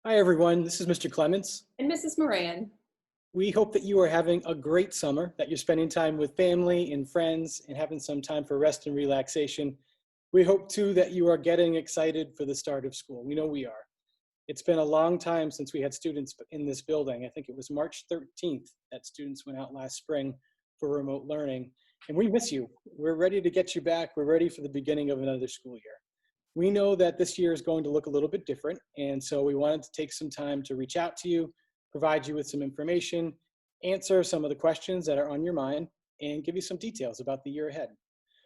Hi, everyone. This is Mr. Clements. And Mrs. Moran. We hope that you are having a great summer, that you're spending time with family and friends and having some time for rest and relaxation. We hope, too, that you are getting excited for the start of school. We know we are. It's been a long time since we had students in this building. I think it was March 13th that students went out last spring for remote learning. And we miss you. We're ready to get you back. We're ready for the beginning of another school year. We know that this year is going to look a little bit different, and so we wanted to take some time to reach out to you, provide you with some information, answer some of the questions that are on your mind, and give you some details about the year ahead.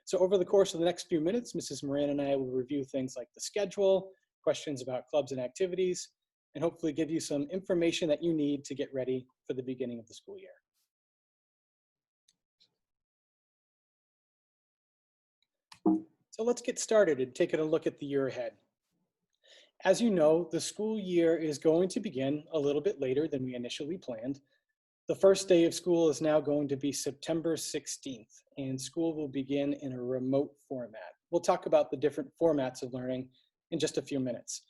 So over the course of the next few minutes, Mrs. Moran and I will review things like the schedule, questions about clubs and activities, and hopefully give you some information that you need to get ready for the beginning of the school year. So let's get started and take a look at the year ahead. As you know, the school year is going to begin a little bit later than we initially planned. The first day of school is now going to be September 16th, and school will begin in a remote format. We'll talk about the different formats of learning in just a few minutes.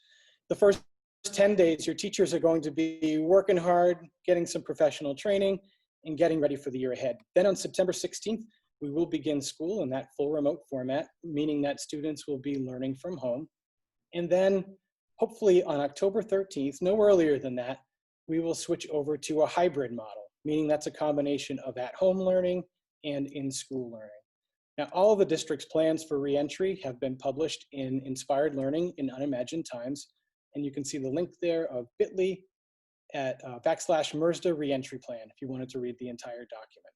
The first 10 days, your teachers are going to be working hard, getting some professional training, and getting ready for the year ahead. Then on September 16th, we will begin school in that full remote format, meaning that students will be learning from home. And then hopefully on October 13th, no earlier than that, we will switch over to a hybrid model, meaning that's a combination of at-home learning and in-school learning. Now, all of the district's plans for reentry have been published in Inspired Learning in Unimagined Times, and you can see the link there of bit.ly at /MERSDA reentry plan if you wanted to read the entire document.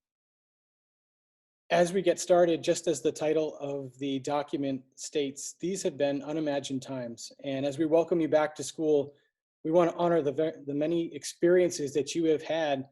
As we get started, just as the title of the document states, these have been unimagined times. And as we welcome you back to school, we want to honor the many experiences that you have had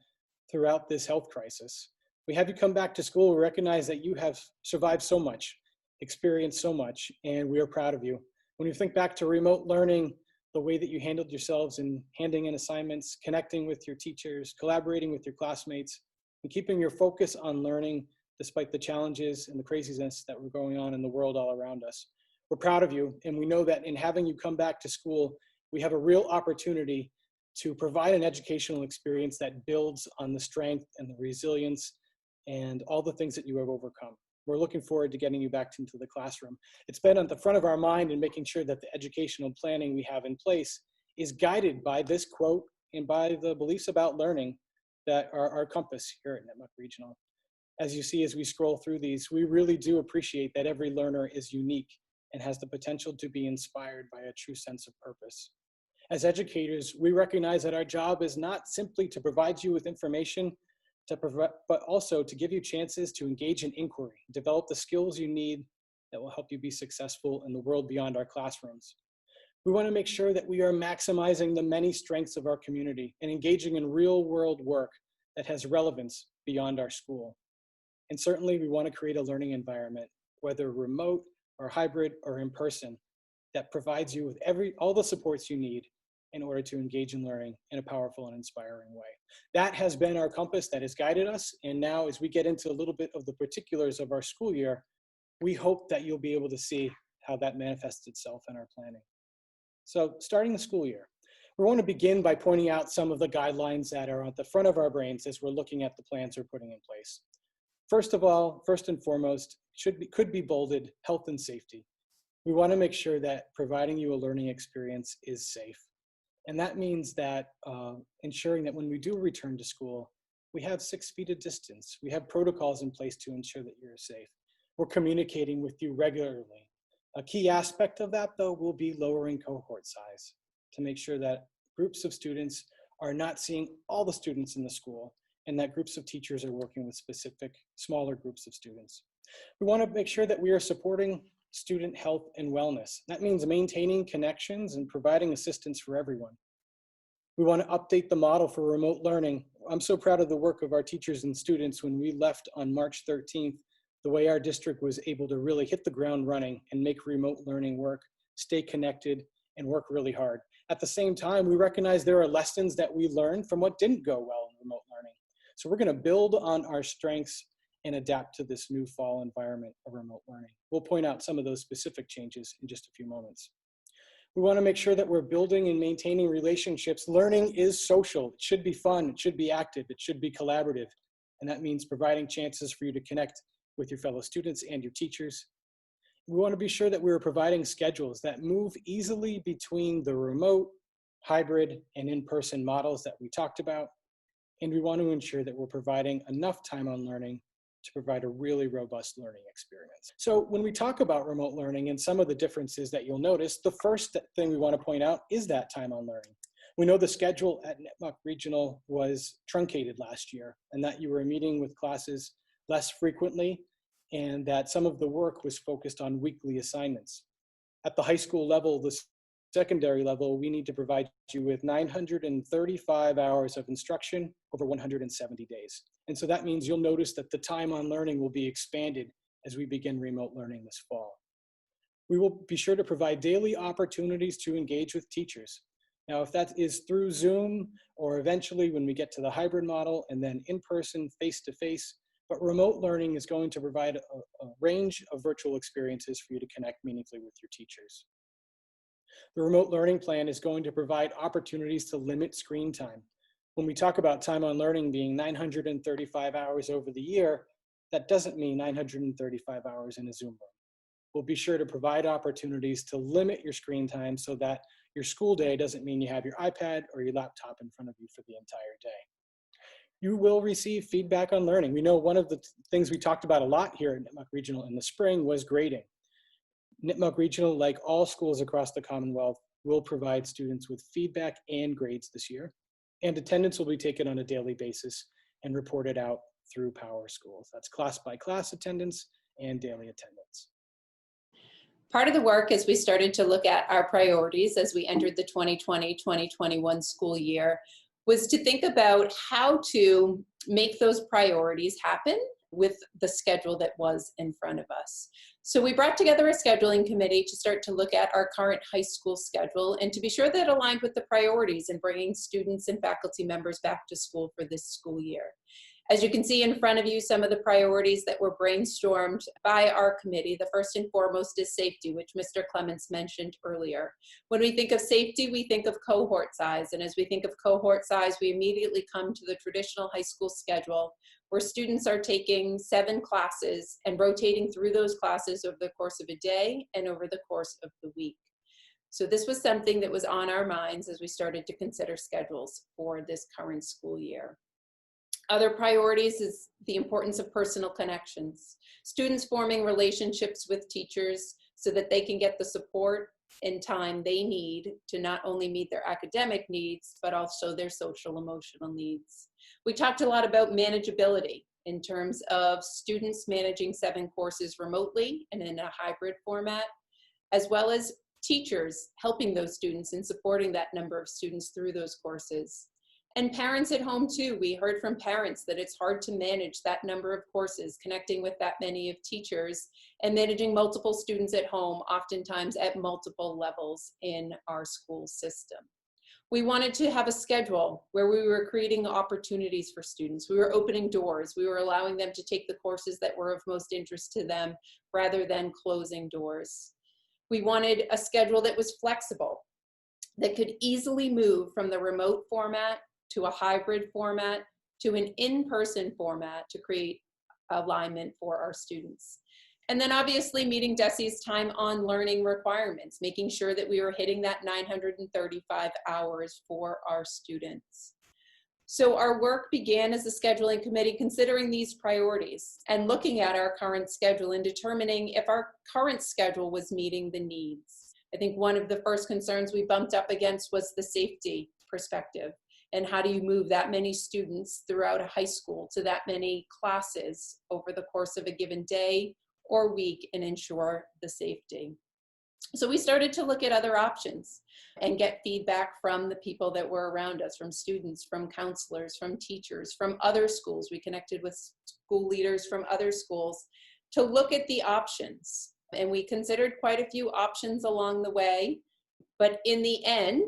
throughout this health crisis. We have you come back to school, we recognize that you have survived so much, experienced so much, and we are proud of you. When you think back to remote learning, the way that you handled yourselves in handing in assignments, connecting with your teachers, collaborating with your classmates, and keeping your focus on learning despite the challenges and the craziness that were going on in the world all around us. We're proud of you, and we know that in having you come back to school, we have a real opportunity to provide an educational experience that builds on the strength and the resilience and all the things that you have overcome. We're looking forward to getting you back into the classroom. It's been at the front of our mind in making sure that the educational planning we have in place is guided by this quote and by the beliefs about learning that are our compass here at Nipmuc Regional. As you see, as we scroll through these, we really do appreciate that every learner is unique and has the potential to be inspired by a true sense of purpose. As educators, we recognize that our job is not simply to provide you with information, but also to give you chances to engage in inquiry, develop the skills you need that will help you be successful in the world beyond our classrooms. We want to make sure that we are maximizing the many strengths of our community and engaging in real-world work that has relevance beyond our school. And certainly we want to create a learning environment, whether remote or hybrid or in person, that provides you with all the supports you need in order to engage in learning in a powerful and inspiring way. That has been our compass that has guided us. And now as we get into a little bit of the particulars of our school year, we hope that you'll be able to see how that manifests itself in our planning. So starting the school year, we want to begin by pointing out some of the guidelines that are at the front of our brains as we're looking at the plans we're putting in place. First of all, first and foremost, could be bolded, health and safety. We want to make sure that providing you a learning experience is safe. And that means that ensuring that when we do return to school, we have 6 feet of distance. We have protocols in place to ensure that you're safe. We're communicating with you regularly. A key aspect of that, though, will be lowering cohort size to make sure that groups of students are not seeing all the students in the school, and that groups of teachers are working with specific smaller groups of students. We want to make sure that we are supporting student health and wellness. That means maintaining connections and providing assistance for everyone. We want to update the model for remote learning. I'm so proud of the work of our teachers and students when we left on March 13th, the way our district was able to really hit the ground running and make remote learning work, stay connected, and work really hard. At the same time, we recognize there are lessons that we learned from what didn't go well in remote learning. So we're going to build on our strengths and adapt to this new fall environment of remote learning. We'll point out some of those specific changes in just a few moments. We want to make sure that we're building and maintaining relationships. Learning is social. It should be fun. It should be active. It should be collaborative. And that means providing chances for you to connect with your fellow students and your teachers. We want to be sure that we're providing schedules that move easily between the remote, hybrid, and in-person models that we talked about. And we want to ensure that we're providing enough time on learning to provide a really robust learning experience. So when we talk about remote learning and some of the differences that you'll notice, the first thing we want to point out is that time on learning. We know the schedule at Nipmuc Regional was truncated last year, and that you were meeting with classes less frequently, and that some of the work was focused on weekly assignments. At the high school level, the secondary level, we need to provide you with 935 hours of instruction over 170 days. And so that means you'll notice that the time on learning will be expanded as we begin remote learning this fall. We will be sure to provide daily opportunities to engage with teachers. Now, if that is through Zoom or eventually when we get to the hybrid model and then in-person, face-to-face, but remote learning is going to provide a range of virtual experiences for you to connect meaningfully with your teachers. The remote learning plan is going to provide opportunities to limit screen time. When we talk about time on learning being 935 hours over the year, that doesn't mean 935 hours in a Zoom room. We'll be sure to provide opportunities to limit your screen time so that your school day doesn't mean you have your iPad or your laptop in front of you for the entire day. You will receive feedback on learning. We know one of the things we talked about a lot here at Nipmuc Regional in the spring was grading. Nipmuc Regional, like all schools across the Commonwealth, will provide students with feedback and grades this year. And attendance will be taken on a daily basis and reported out through Power Schools. That's class by class attendance and daily attendance. Part of the work as we started to look at our priorities as we entered the 2020-2021 school year was to think about how to make those priorities happen with the schedule that was in front of us. So we brought together a scheduling committee to start to look at our current high school schedule and to be sure that it aligned with the priorities in bringing students and faculty members back to school for this school year. As you can see in front of you, some of the priorities that were brainstormed by our committee. The first and foremost is safety, which Mr. Clements mentioned earlier. When we think of safety, we think of cohort size. And as we think of cohort size, we immediately come to the traditional high school schedule where students are taking 7 classes and rotating through those classes over the course of a day and over the course of the week. So this was something that was on our minds as we started to consider schedules for this current school year. Other priorities is the importance of personal connections. Students forming relationships with teachers so that they can get the support and time they need to not only meet their academic needs, but also their social emotional needs. We talked a lot about manageability in terms of students managing 7 courses remotely and in a hybrid format, as well as teachers helping those students and supporting that number of students through those courses. And parents at home too. We heard from parents that it's hard to manage that number of courses, connecting with that many of teachers and managing multiple students at home, oftentimes at multiple levels in our school system. We wanted to have a schedule where we were creating opportunities for students. We were opening doors. We were allowing them to take the courses that were of most interest to them rather than closing doors. We wanted a schedule that was flexible, that could easily move from the remote format to a hybrid format, to an in-person format to create alignment for our students. And then obviously meeting DESE's time on learning requirements, making sure that we were hitting that 935 hours for our students. So our work began as a scheduling committee considering these priorities and looking at our current schedule and determining if our current schedule was meeting the needs. I think one of the first concerns we bumped up against was the safety perspective. And how do you move that many students throughout a high school to that many classes over the course of a given day or week and ensure the safety? So we started to look at other options and get feedback from the people that were around us, from students, from counselors, from teachers, from other schools. We connected with school leaders from other schools to look at the options. And we considered quite a few options along the way, but in the end,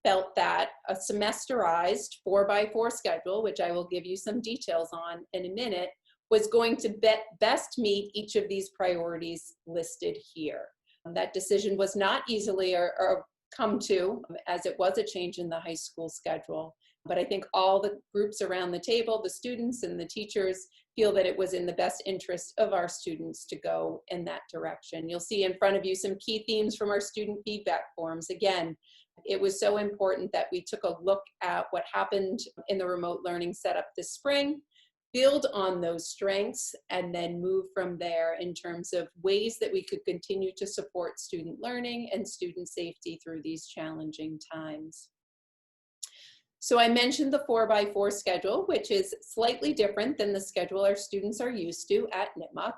felt that a semesterized 4x4 schedule, which I will give you some details on in a minute, was going to best meet each of these priorities listed here. That decision was not easily or come to, as it was a change in the high school schedule. But I think all the groups around the table, the students and the teachers, feel that it was in the best interest of our students to go in that direction. You'll see in front of you some key themes from our student feedback forms. Again, it was so important that we took a look at what happened in the remote learning setup this spring, build on those strengths, and then move from there in terms of ways that we could continue to support student learning and student safety through these challenging times. So I mentioned the 4x4 schedule, which is slightly different than the schedule our students are used to at Nipmuc.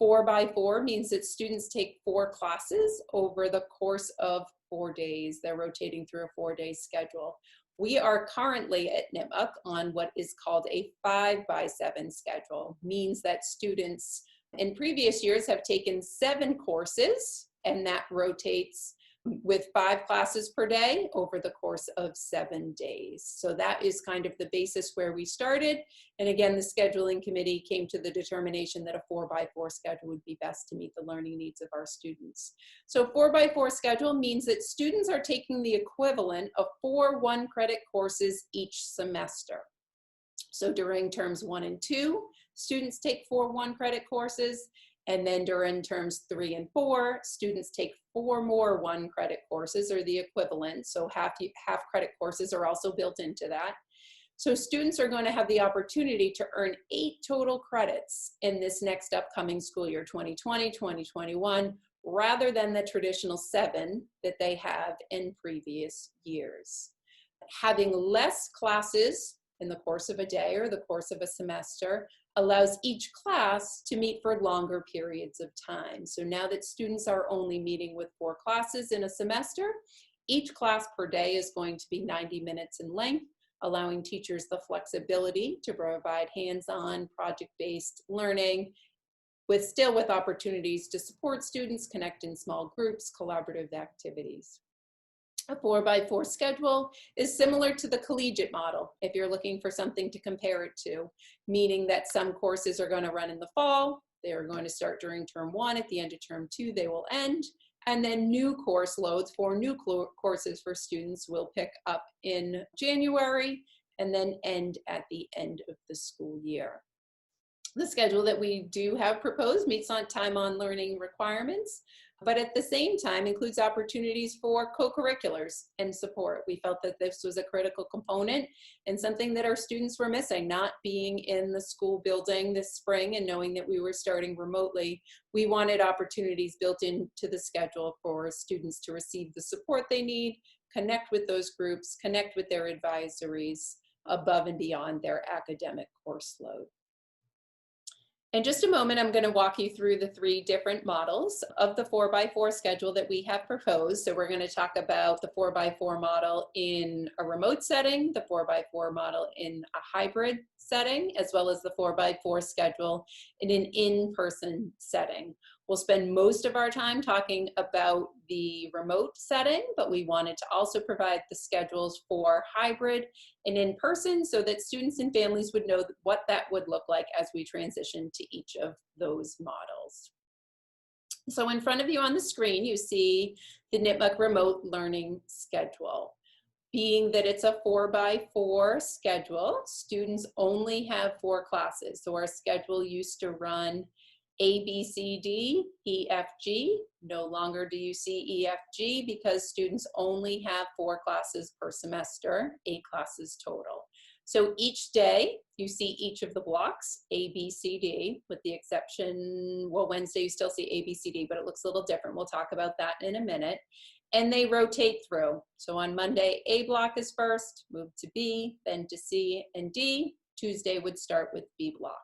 4x4 means that students take 4 classes over the course of 4 days. They're rotating through a 4-day schedule. We are currently at Nipmuc on what is called a 5x7 schedule, means that students in previous years have taken 7 courses, and that rotates with 5 classes per day over the course of 7 days. So that is kind of the basis where we started. And again, the scheduling committee came to the determination that a 4x4 schedule would be best to meet the learning needs of our students. So 4x4 schedule means that students are taking the equivalent of 4 1-credit courses each semester. So during terms 1 and 2, students take 4 1-credit courses. And then during terms 3 and 4, students take 4 more 1-credit courses, or the equivalent. So half credit courses are also built into that. So students are going to have the opportunity to earn 8 total credits in this next upcoming school year, 2020, 2021, rather than the traditional 7 that they have in previous years. Having less classes in the course of a day or the course of a semester allows each class to meet for longer periods of time. So now that students are only meeting with 4 classes in a semester, each class per day is going to be 90 minutes in length, allowing teachers the flexibility to provide hands-on, project-based learning, still with opportunities to support students, connect in small groups, collaborative activities. A 4x4 schedule is similar to the collegiate model, if you're looking for something to compare it to, meaning that some courses are going to run in the fall, they are going to start during term 1, at the end of term 2 they will end, and then new course loads for new courses for students will pick up in January and then end at the end of the school year. The schedule that we do have proposed meets on time on learning requirements, but at the same time includes opportunities for co-curriculars and support. We felt that this was a critical component and something that our students were missing, not being in the school building this spring and knowing that we were starting remotely. We wanted opportunities built into the schedule for students to receive the support they need, connect with those groups, connect with their advisories above and beyond their academic course load. In just a moment, I'm going to walk you through the 3 different models of the 4x4 schedule that we have proposed. So we're going to talk about the 4x4 model in a remote setting, the 4x4 model in a hybrid setting, as well as the 4x4 schedule in an in-person setting. We'll spend most of our time talking about the remote setting, but we wanted to also provide the schedules for hybrid and in-person so that students and families would know what that would look like as we transition to each of those models. So in front of you on the screen, you see the Nipmuc remote learning schedule. Being that it's a 4x4 schedule, students only have 4 classes. So our schedule used to run A, B, C, D, E, F, G. No longer do you see E, F, G because students only have 4 classes per semester, 8 classes total. So each day you see each of the blocks, A, B, C, D, with the exception, well, Wednesday you still see A, B, C, D, but it looks a little different. We'll talk about that in a minute. And they rotate through. So on Monday, A block is first, move to B, then to C and D. Tuesday would start with B block,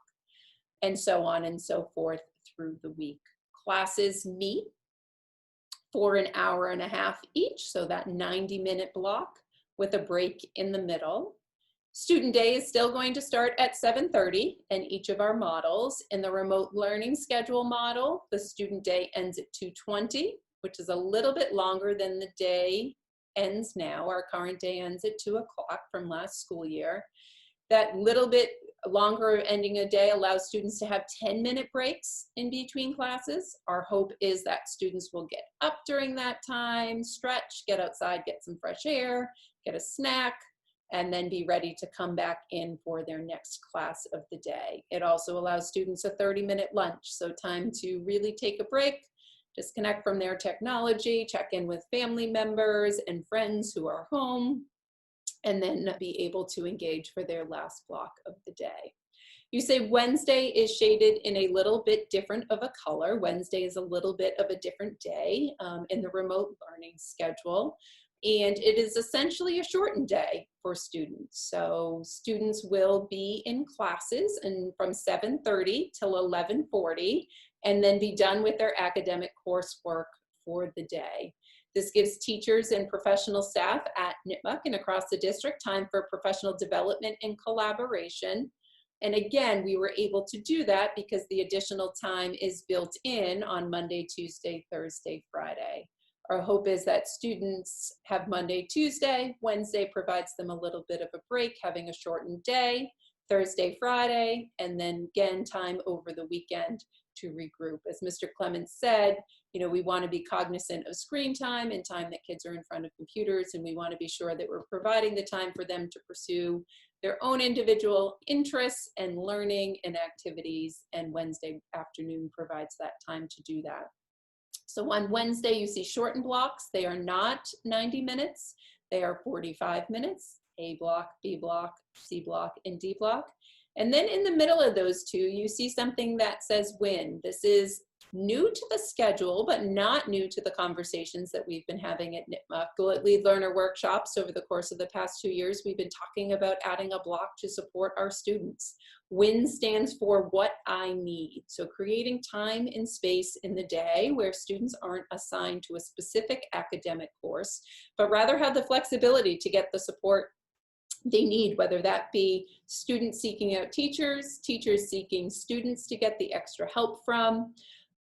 and so on and so forth through the week. Classes meet for an hour and a half each, so that 90-minute block with a break in the middle. Student day is still going to start at 7:30 in each of our models. In the remote learning schedule model, the student day ends at 2:20, which is a little bit longer than the day ends now. Our current day ends at 2 o'clock from last school year. That little bit longer ending a day allows students to have 10-minute breaks in between classes. Our hope is that students will get up during that time, stretch, get outside, get some fresh air, get a snack, and then be ready to come back in for their next class of the day. It also allows students a 30-minute lunch, so time to really take a break, disconnect from their technology, check in with family members and friends who are home, and then be able to engage for their last block of the day. You say Wednesday is shaded in a little bit different of a color. Wednesday is a little bit of a different day in the remote learning schedule. And it is essentially a shortened day for students. So students will be in classes and from 7:30 till 11:40, and then be done with their academic coursework for the day. This gives teachers and professional staff at Nipmuc and across the district time for professional development and collaboration. And again, we were able to do that because the additional time is built in on Monday, Tuesday, Thursday, Friday. Our hope is that students have Monday, Tuesday, Wednesday provides them a little bit of a break, having a shortened day, Thursday, Friday, and then again, time over the weekend to regroup. As Mr. Clements said, you know, we want to be cognizant of screen time and time that kids are in front of computers, and we want to be sure that we're providing the time for them to pursue their own individual interests and learning and activities, and Wednesday afternoon provides that time to do that. So on Wednesday, you see shortened blocks. They are not 90 minutes. They are 45 minutes, A block, B block, C block, and D block. And then in the middle of those two, you see something that says WIN. This is new to the schedule, but not new to the conversations that we've been having at Nipmuc. Lead Learner workshops over the course of the past 2 years, we've been talking about adding a block to support our students. WIN stands for what I need. So creating time and space in the day where students aren't assigned to a specific academic course, but rather have the flexibility to get the support they need, whether that be students seeking out teachers, teachers seeking students to get the extra help from.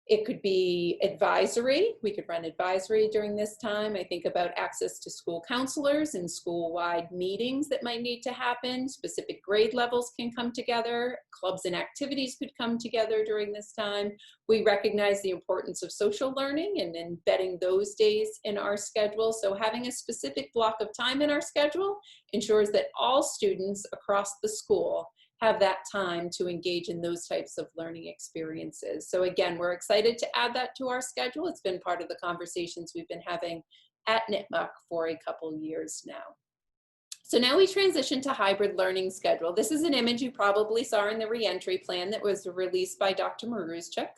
It could be advisory. We could run advisory during this time. I think about access to school counselors and school-wide meetings that might need to happen. Specific grade levels can come together. Clubs and activities could come together during this time. We recognize the importance of social learning and embedding those days in our schedule. So having a specific block of time in our schedule ensures that all students across the school have that time to engage in those types of learning experiences. So again, we're excited to add that to our schedule. It's been part of the conversations we've been having at Nipmuc for a couple years now. So now we transition to hybrid learning schedule. This is an image you probably saw in the reentry plan that was released by Dr. Maruzchik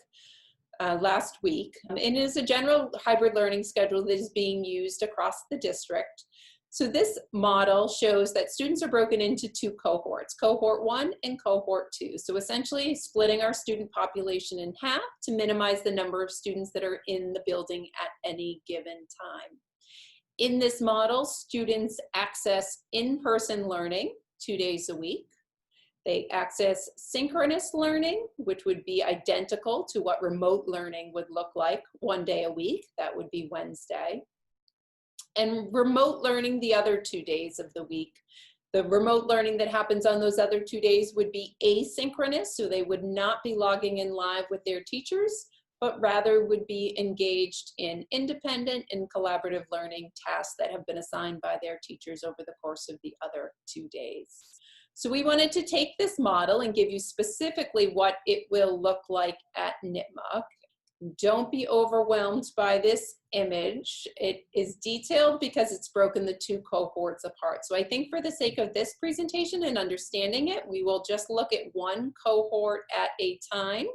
last week. And it is a general hybrid learning schedule that is being used across the district. So this model shows that students are broken into two cohorts, cohort 1 and cohort 2. So essentially splitting our student population in half to minimize the number of students that are in the building at any given time. In this model, students access in-person learning 2 days a week. They access synchronous learning, which would be identical to what remote learning would look like 1 day a week. That would be Wednesday. And remote learning the other 2 days of the week. The remote learning that happens on those other 2 days would be asynchronous, so they would not be logging in live with their teachers, but rather would be engaged in independent and collaborative learning tasks that have been assigned by their teachers over the course of the other 2 days. So we wanted to take this model and give you specifically what it will look like at Nipmuc. Don't be overwhelmed by this image. It is detailed because it's broken the two cohorts apart. So I think for the sake of this presentation and understanding it, we will just look at one cohort at a time,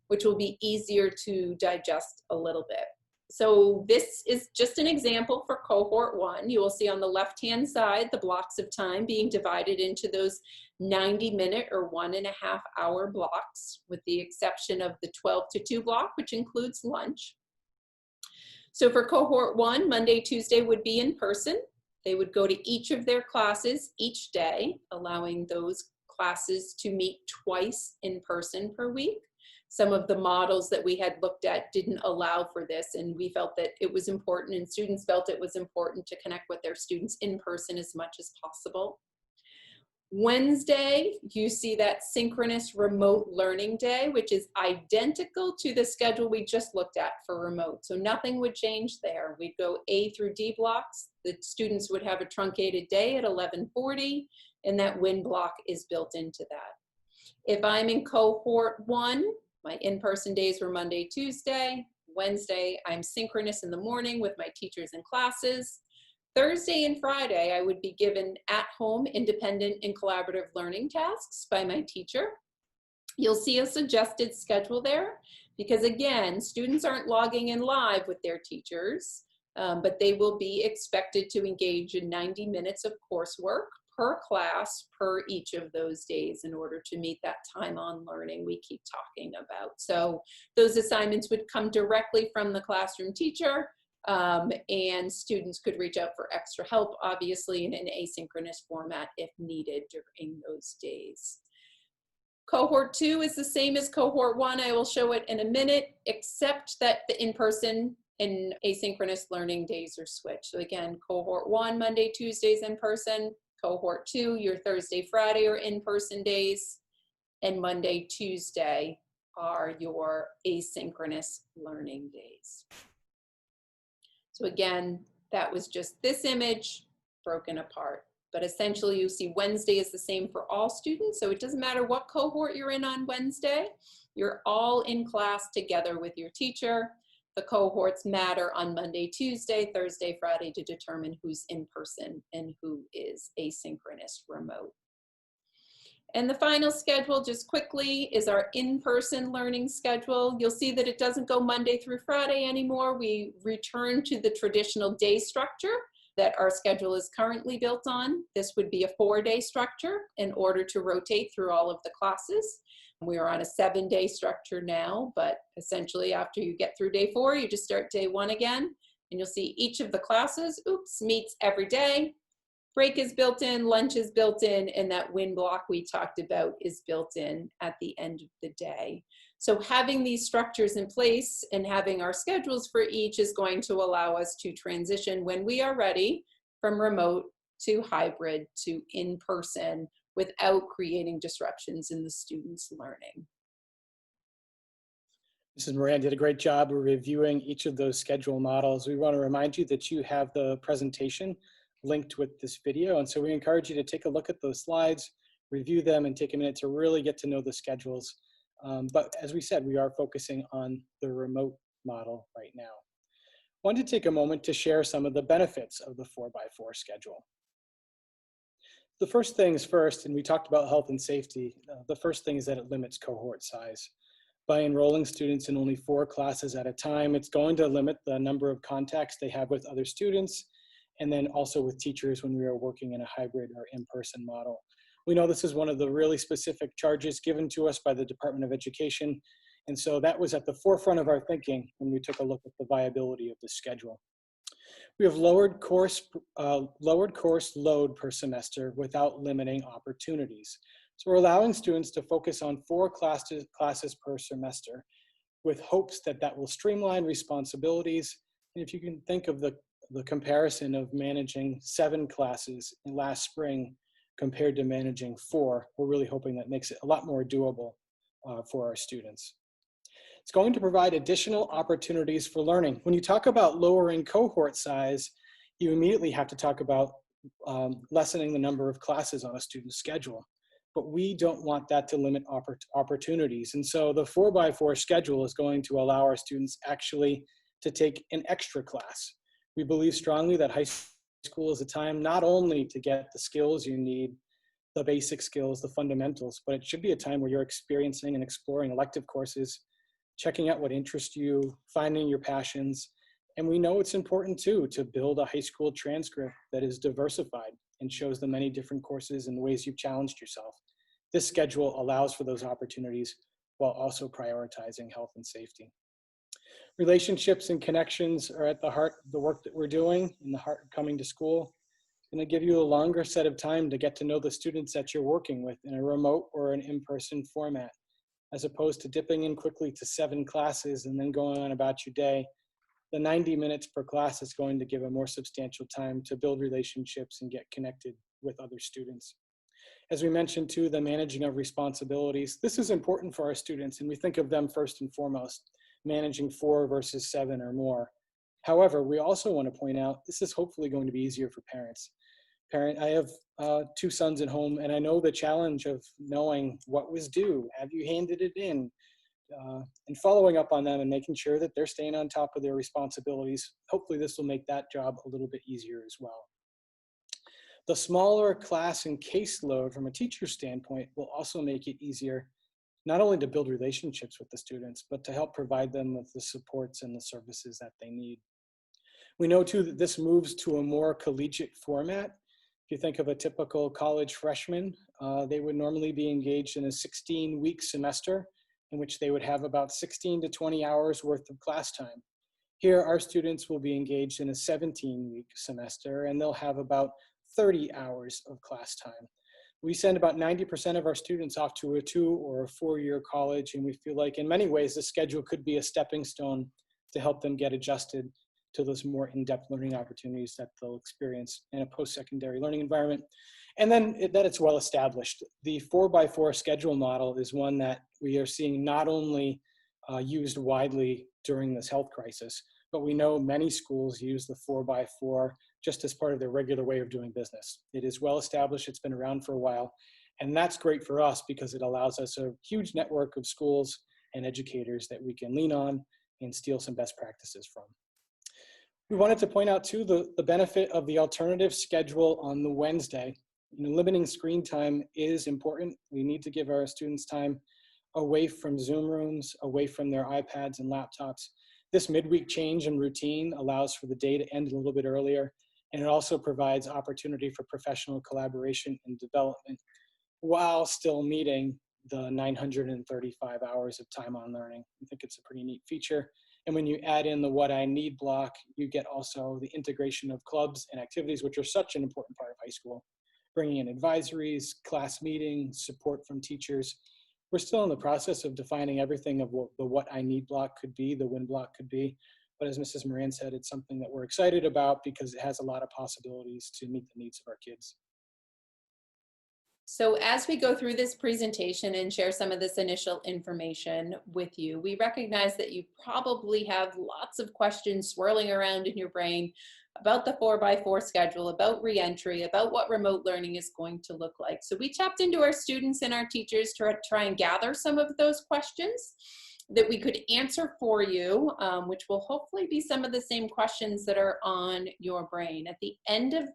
which will be easier to digest a little bit. So this is just an example for cohort 1. You will see on the left-hand side the blocks of time being divided into those 90-minute or 1.5 hour blocks, with the exception of the 12 to 2 block, which includes lunch. So for cohort 1, Monday, Tuesday would be in person. They would go to each of their classes each day, allowing those classes to meet twice in person per week. Some of the models that we had looked at didn't allow for this, and we felt that it was important, and students felt it was important to connect with their students in person as much as possible. Wednesday, you see that synchronous remote learning day, which is identical to the schedule we just looked at for remote. So nothing would change there. We'd go A through D blocks. The students would have a truncated day at 11:40, and that WIN block is built into that. If I'm in cohort 1, my in-person days were Monday, Tuesday. Wednesday, I'm synchronous in the morning with my teachers and classes. Thursday and Friday, I would be given at-home independent and collaborative learning tasks by my teacher. You'll see a suggested schedule there because, again, students aren't logging in live with their teachers, but they will be expected to engage in 90 minutes of coursework per class per each of those days in order to meet that time on learning we keep talking about. So those assignments would come directly from the classroom teacher, and students could reach out for extra help, obviously, in an asynchronous format if needed during those days. Cohort 2 is the same as cohort 1. I will show it in a minute, except that the in-person and asynchronous learning days are switched. So again, cohort 1, Monday, Tuesdays in person. Cohort 2, your Thursday, Friday are in-person days. And Monday, Tuesday are your asynchronous learning days. So again, that was just this image broken apart. But essentially, you see Wednesday is the same for all students. So it doesn't matter what cohort you're in on Wednesday. You're all in class together with your teacher. The cohorts matter on Monday, Tuesday, Thursday, Friday to determine who's in person and who is asynchronous remote. And the final schedule, just quickly, is our in-person learning schedule. You'll see that it doesn't go Monday through Friday anymore. We return to the traditional day structure that our schedule is currently built on. This would be a 4-day structure in order to rotate through all of the classes. We are on a 7-day structure now, but essentially after you get through day 4, you just start day 1 again, and you'll see each of the classes, meets every day. Break is built in, lunch is built in, and that WIN block we talked about is built in at the end of the day. So having these structures in place and having our schedules for each is going to allow us to transition when we are ready from remote to hybrid to in-person without creating disruptions in the students' learning. Mrs. Moran did a great job of reviewing each of those schedule models. We want to remind you that you have the presentation linked with this video. And so we encourage you to take a look at those slides, review them, and take a minute to really get to know the schedules. But as we said, we are focusing on the remote model right now. I wanted to take a moment to share some of the benefits of the 4x4 schedule. The first things first, and we talked about health and safety, the first thing is that it limits cohort size. By enrolling students in only 4 classes at a time, it's going to limit the number of contacts they have with other students, and then also with teachers when we are working in a hybrid or in-person model. We know this is one of the really specific charges given to us by the Department of Education, and so that was at the forefront of our thinking when we took a look at the viability of the schedule. We have lowered course load per semester without limiting opportunities. So we're allowing students to focus on 4 classes per semester with hopes that that will streamline responsibilities. And if you can think of the comparison of managing 7 classes in last spring compared to managing 4, we're really hoping that makes it a lot more doable for our students. It's going to provide additional opportunities for learning. When you talk about lowering cohort size, you immediately have to talk about lessening the number of classes on a student's schedule. But we don't want that to limit opportunities. And so the 4x4 schedule is going to allow our students actually to take an extra class. We believe strongly that high school is a time not only to get the skills you need, the basic skills, the fundamentals, but it should be a time where you're experiencing and exploring elective courses, checking out what interests you, finding your passions. And we know it's important too to build a high school transcript that is diversified and shows the many different courses and ways you've challenged yourself. This schedule allows for those opportunities while also prioritizing health and safety. Relationships and connections are at the heart of the work that we're doing, in the heart of coming to school. It's going to give you a longer set of time to get to know the students that you're working with in a remote or an in-person format, as opposed to dipping in quickly to 7 classes and then going on about your day. The 90 minutes per class is going to give a more substantial time to build relationships and get connected with other students. As we mentioned too, the managing of responsibilities. This is important for our students, and we think of them first and foremost, managing 4 versus 7 or more. However, we also want to point out this is hopefully going to be easier for parents. I have 2 sons at home, and I know the challenge of knowing what was due. Have you handed it in? And following up on them and making sure that they're staying on top of their responsibilities. Hopefully this will make that job a little bit easier as well. The smaller class and caseload from a teacher's standpoint will also make it easier, not only to build relationships with the students, but to help provide them with the supports and the services that they need. We know too that this moves to a more collegiate format. If you think of a typical college freshman, they would normally be engaged in a 16-week semester in which they would have about 16 to 20 hours worth of class time. Here, our students will be engaged in a 17-week semester, and they'll have about 30 hours of class time. We send about 90% of our students off to a 2 or a 4-year college, and we feel like in many ways the schedule could be a stepping stone to help them get adjusted to those more in-depth learning opportunities that they'll experience in a post-secondary learning environment. And then that it's well established. The 4x4 schedule model is one that we are seeing not only used widely during this health crisis, but we know many schools use the 4x4 just as part of their regular way of doing business. It is well established, it's been around for a while, and that's great for us because it allows us a huge network of schools and educators that we can lean on and steal some best practices from. We wanted to point out too the benefit of the alternative schedule on the Wednesday. Limiting screen time is important. We need to give our students time away from Zoom rooms, away from their iPads and laptops. This midweek change in routine allows for the day to end a little bit earlier, and it also provides opportunity for professional collaboration and development while still meeting the 935 hours of time on learning. I think it's a pretty neat feature. And when you add in the what I need block, you get also the integration of clubs and activities, which are such an important part of high school. Bringing in advisories, class meetings, support from teachers. We're still in the process of defining everything of what the what I need block could be, the when block could be. But as Mrs. Moran said, it's something that we're excited about because it has a lot of possibilities to meet the needs of our kids. So as we go through this presentation and share some of this initial information with you, we recognize that you probably have lots of questions swirling around in your brain about the 4x4 schedule, about reentry, about what remote learning is going to look like. So we tapped into our students and our teachers to try and gather some of those questions that we could answer for you, which will hopefully be some of the same questions that are on your brain. At the end of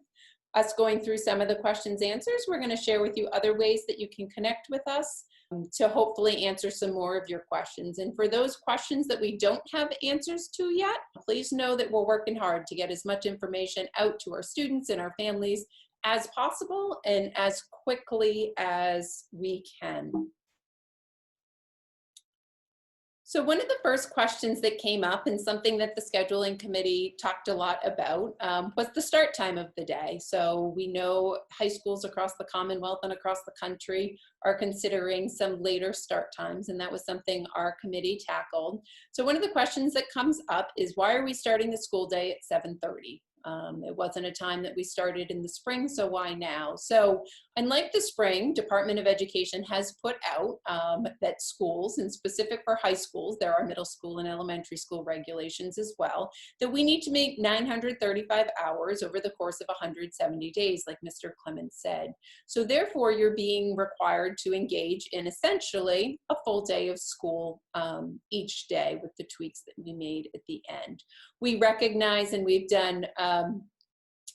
us going through some of the questions answers, we're going to share with you other ways that you can connect with us to hopefully answer some more of your questions. And for those questions that we don't have answers to yet, please know that we're working hard to get as much information out to our students and our families as possible and as quickly as we can. So one of the first questions that came up, and something that the scheduling committee talked a lot about, was the start time of the day. So we know high schools across the Commonwealth and across the country are considering some later start times, and that was something our committee tackled. So one of the questions that comes up is, why are we starting the school day at 7:30? It wasn't a time that we started in the spring, so why now? So unlike the spring, Department of Education has put out that schools, and specific for high schools, there are middle school and elementary school regulations as well, that we need to make 935 hours over the course of 170 days, like Mr. Clements said. So therefore, you're being required to engage in essentially a full day of school each day, with the tweaks that we made at the end. We recognize, and we've done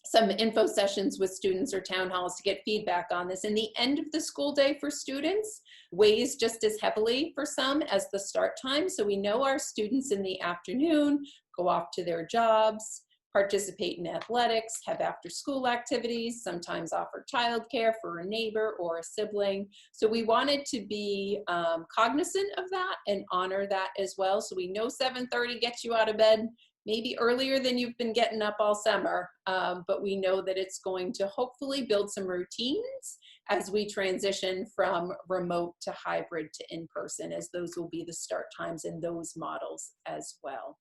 some info sessions with students or town halls to get feedback on this. And the end of the school day for students weighs just as heavily for some as the start time. So we know our students in the afternoon go off to their jobs, participate in athletics, have after school activities, sometimes offer childcare for a neighbor or a sibling. So we wanted to be cognizant of that and honor that as well. So we know 7:30 gets you out of bed, maybe earlier than you've been getting up all summer, but we know that it's going to hopefully build some routines as we transition from remote to hybrid to in-person, as those will be the start times in those models as well.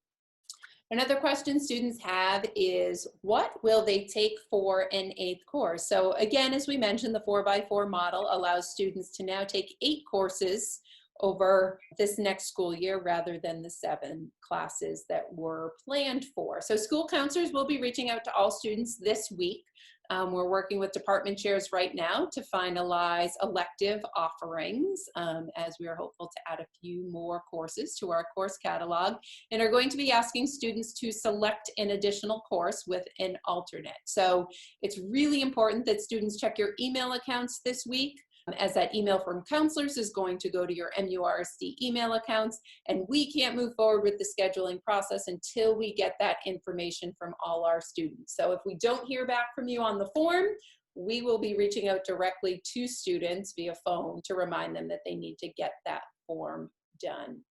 Another question students have is, what will they take for an 8th course? So again, as we mentioned, the 4x4 model allows students to now take 8 courses over this next school year rather than the 7 classes that were planned for. So school counselors will be reaching out to all students this week. We're working with department chairs right now to finalize elective offerings, as we are hopeful to add a few more courses to our course catalog, and are going to be asking students to select an additional course with an alternate. So it's really important that students check your email accounts this week, as that email from counselors is going to go to your MURSD email accounts, and we can't move forward with the scheduling process until we get that information from all our students. So if we don't hear back from you on the form, we will be reaching out directly to students via phone to remind them that they need to get that form done.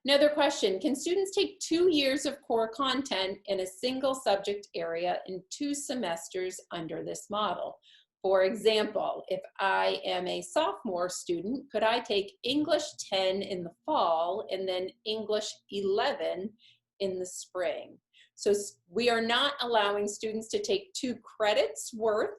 Another question, can students take 2 years of core content in a single subject area in 2 semesters under this model? For example, if I am a sophomore student, could I take English 10 in the fall and then English 11 in the spring? So we are not allowing students to take 2 credits worth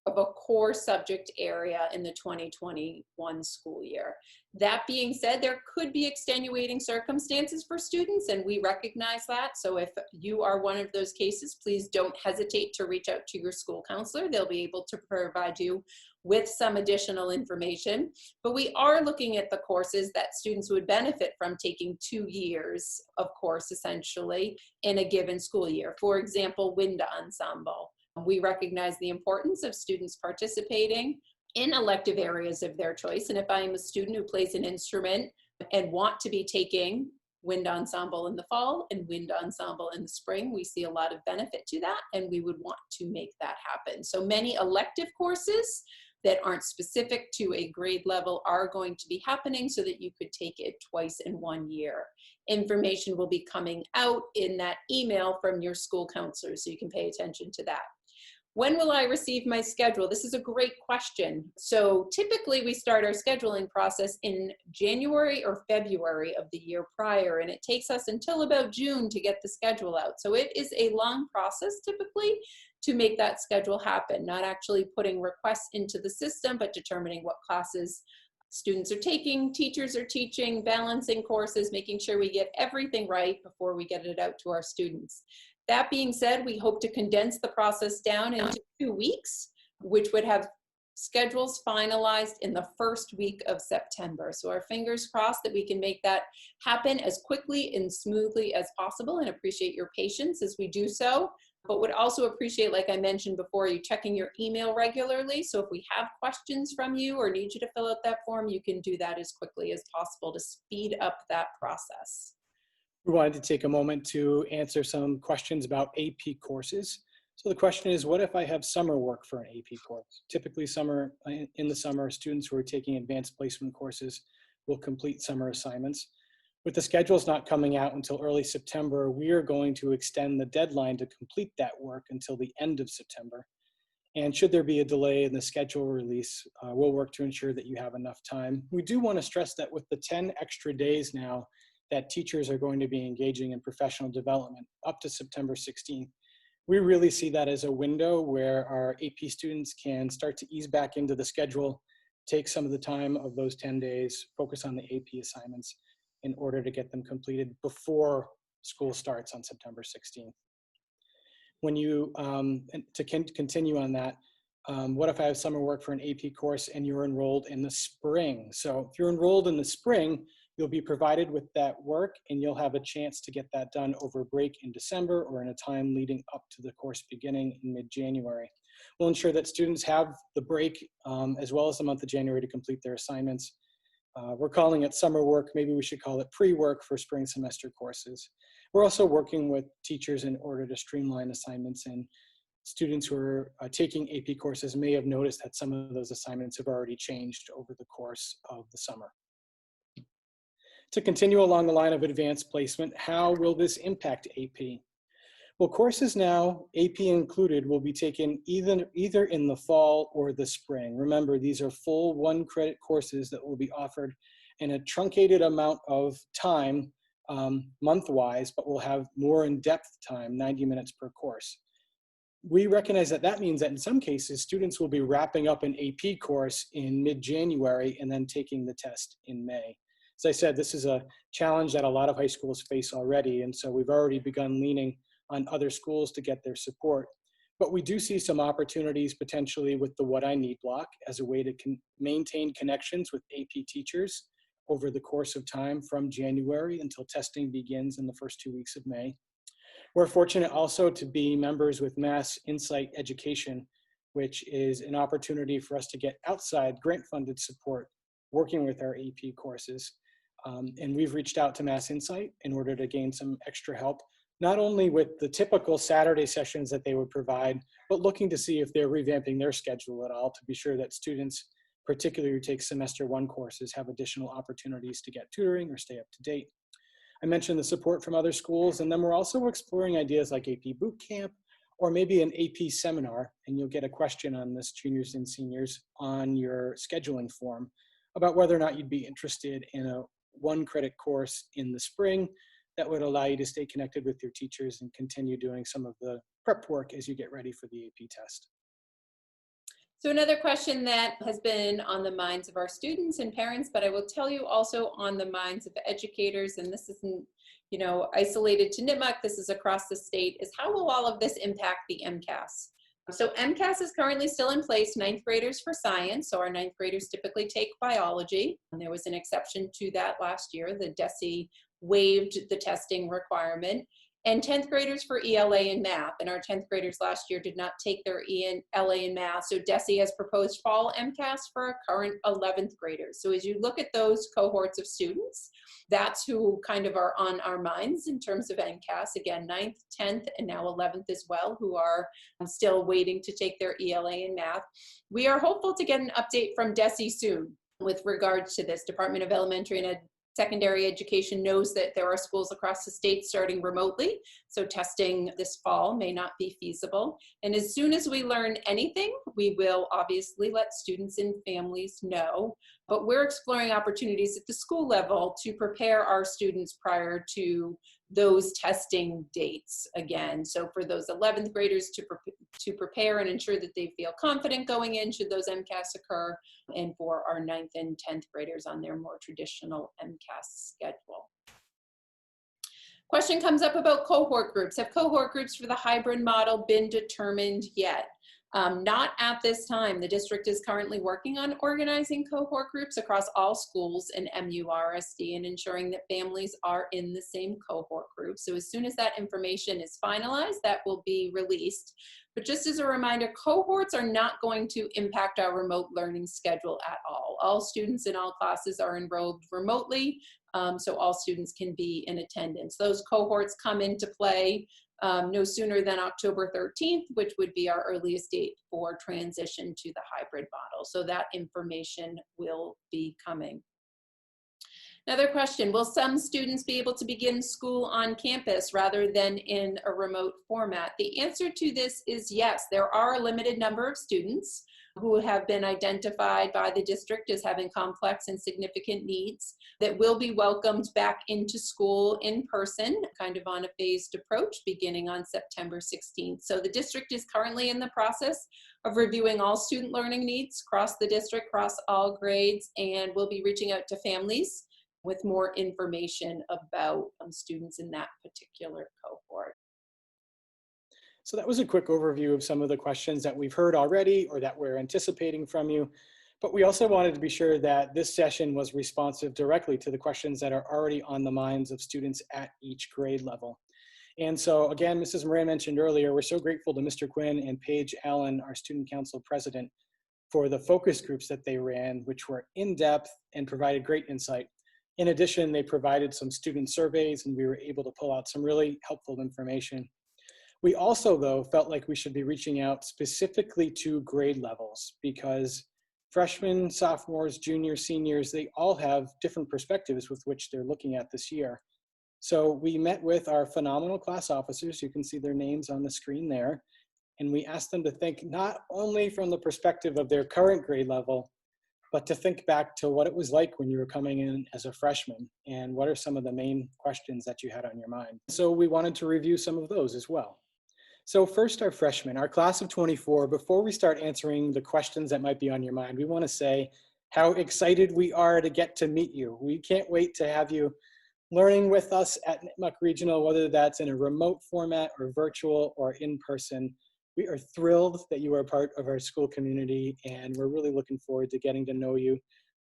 of a core subject area in the 2021 school year. That being said, there could be extenuating circumstances for students, and we recognize that. So if you are one of those cases, please don't hesitate to reach out to your school counselor. They'll be able to provide you with some additional information. But we are looking at the courses that students would benefit from taking 2 years of course, essentially, in a given school year. For example, wind ensemble. We recognize the importance of students participating in elective areas of their choice. And if I am a student who plays an instrument and want to be taking wind ensemble in the fall and wind ensemble in the spring, we see a lot of benefit to that, and we would want to make that happen. So many elective courses that aren't specific to a grade level are going to be happening so that you could take it twice in 1 year. Information will be coming out in that email from your school counselor, so you can pay attention to that. When will I receive my schedule? This is a great question. So typically we start our scheduling process in January or February of the year prior, and it takes us until about June to get the schedule out. So it is a long process typically to make that schedule happen, not actually putting requests into the system, but determining what classes students are taking, teachers are teaching, balancing courses, making sure we get everything right before we get it out to our students. That being said, we hope to condense the process down into 2 weeks, which would have schedules finalized in the first week of September. So our fingers crossed that we can make that happen as quickly and smoothly as possible, and appreciate your patience as we do so. But would also appreciate, like I mentioned before, you checking your email regularly. So if we have questions from you or need you to fill out that form, you can do that as quickly as possible to speed up that process. We wanted to take a moment to answer some questions about AP courses. So the question is, what if I have summer work for an AP course? Typically in the summer, students who are taking advanced placement courses will complete summer assignments. With the schedules not coming out until early September, we are going to extend the deadline to complete that work until the end of September. And should there be a delay in the schedule release, we'll work to ensure that you have enough time. We do want to stress that with the 10 extra days now that teachers are going to be engaging in professional development up to September 16th, we really see that as a window where our AP students can start to ease back into the schedule, take some of the time of those 10 days, focus on the AP assignments in order to get them completed before school starts on September 16th. When you, continue on that, what if I have summer work for an AP course and you're enrolled in the spring? So if you're enrolled in the spring, you'll be provided with that work and you'll have a chance to get that done over break in December or in a time leading up to the course beginning in mid-January. We'll ensure that students have the break as well as the month of January to complete their assignments. We're calling it summer work. Maybe we should call it pre-work for spring semester courses. We're also working with teachers in order to streamline assignments, and students who are taking AP courses may have noticed that some of those assignments have already changed over the course of the summer. To continue along the line of advanced placement, how will this impact AP? Well, courses now, AP included, will be taken either in the fall or the spring. Remember, these are full 1 credit courses that will be offered in a truncated amount of time month-wise, but we'll have more in-depth time, 90 minutes per course. We recognize that that means that in some cases, students will be wrapping up an AP course in mid-January and then taking the test in May. As I said, this is a challenge that a lot of high schools face already, and so we've already begun leaning on other schools to get their support. But we do see some opportunities potentially with the What I Need block as a way to maintain connections with AP teachers over the course of time from January until testing begins in the first 2 weeks of May. We're fortunate also to be members with Mass Insight Education, which is an opportunity for us to get outside grant-funded support working with our AP courses. And we've reached out to Mass Insight in order to gain some extra help, not only with the typical Saturday sessions that they would provide, but looking to see if they're revamping their schedule at all to be sure that students, particularly who take semester 1 courses, have additional opportunities to get tutoring or stay up to date. I mentioned the support from other schools, and then we're also exploring ideas like AP Boot Camp or maybe an AP seminar, and you'll get a question on this, juniors and seniors, on your scheduling form about whether or not you'd be interested in a 1-credit course in the spring that would allow you to stay connected with your teachers and continue doing some of the prep work as you get ready for the AP test. So another question that has been on the minds of our students and parents, but I will tell you also on the minds of educators, and this isn't, isolated to Nipmuc, this is across the state, is how will all of this impact the MCAS? So MCAS is currently still in place, 9th graders for science. So our 9th graders typically take biology. And there was an exception to that last year. The DESE waived the testing requirement. And 10th graders for ELA and math. And our 10th graders last year did not take their ELA and math. So DESE has proposed fall MCAS for our current 11th graders. So as you look at those cohorts of students, that's who kind of are on our minds in terms of MCAS. Again, 9th, 10th, and now 11th as well, who are still waiting to take their ELA and math. We are hopeful to get an update from DESE soon with regards to this. Department of Elementary and Secondary Education knows that there are schools across the state starting remotely, so testing this fall may not be feasible. And as soon as we learn anything, we will obviously let students and families know. But we're exploring opportunities at the school level to prepare our students prior to those testing dates again. So for those 11th graders to prepare and ensure that they feel confident going in should those MCAS occur, and for our 9th and 10th graders on their more traditional MCAS schedule. Question comes up about cohort groups. Have cohort groups for the hybrid model been determined yet? Not at this time. The district is currently working on organizing cohort groups across all schools in MURSD and ensuring that families are in the same cohort group. So as soon as that information is finalized, that will be released. But just as a reminder, cohorts are not going to impact our remote learning schedule at all. All students in all classes are enrolled remotely, so all students can be in attendance. Those cohorts come into play no sooner than October 13th, which would be our earliest date for transition to the hybrid model. So that information will be coming. Another question, will some students be able to begin school on campus rather than in a remote format? The answer to this is yes. There are a limited number of students who have been identified by the district as having complex and significant needs that will be welcomed back into school in person, kind of on a phased approach beginning on September 16th. So the district is currently in the process of reviewing all student learning needs across the district, across all grades, and we'll be reaching out to families with more information about students in that particular cohort. So that was a quick overview of some of the questions that we've heard already or that we're anticipating from you. But we also wanted to be sure that this session was responsive directly to the questions that are already on the minds of students at each grade level. And so again, Mrs. Moran mentioned earlier, we're so grateful to Mr. Quinn and Paige Allen, our Student Council President, for the focus groups that they ran, which were in-depth and provided great insight. In addition, they provided some student surveys and we were able to pull out some really helpful information. We also, though, felt like we should be reaching out specifically to grade levels because freshmen, sophomores, juniors, seniors, they all have different perspectives with which they're looking at this year. So we met with our phenomenal class officers, you can see their names on the screen there, and we asked them to think not only from the perspective of their current grade level, but to think back to what it was like when you were coming in as a freshman and what are some of the main questions that you had on your mind. So we wanted to review some of those as well. So first, our freshmen, our class of 24, before we start answering the questions that might be on your mind, we want to say how excited we are to get to meet you. We can't wait to have you learning with us at Nipmuc Regional, whether that's in a remote format or virtual or in person. We are thrilled that you are part of our school community, and we're really looking forward to getting to know you,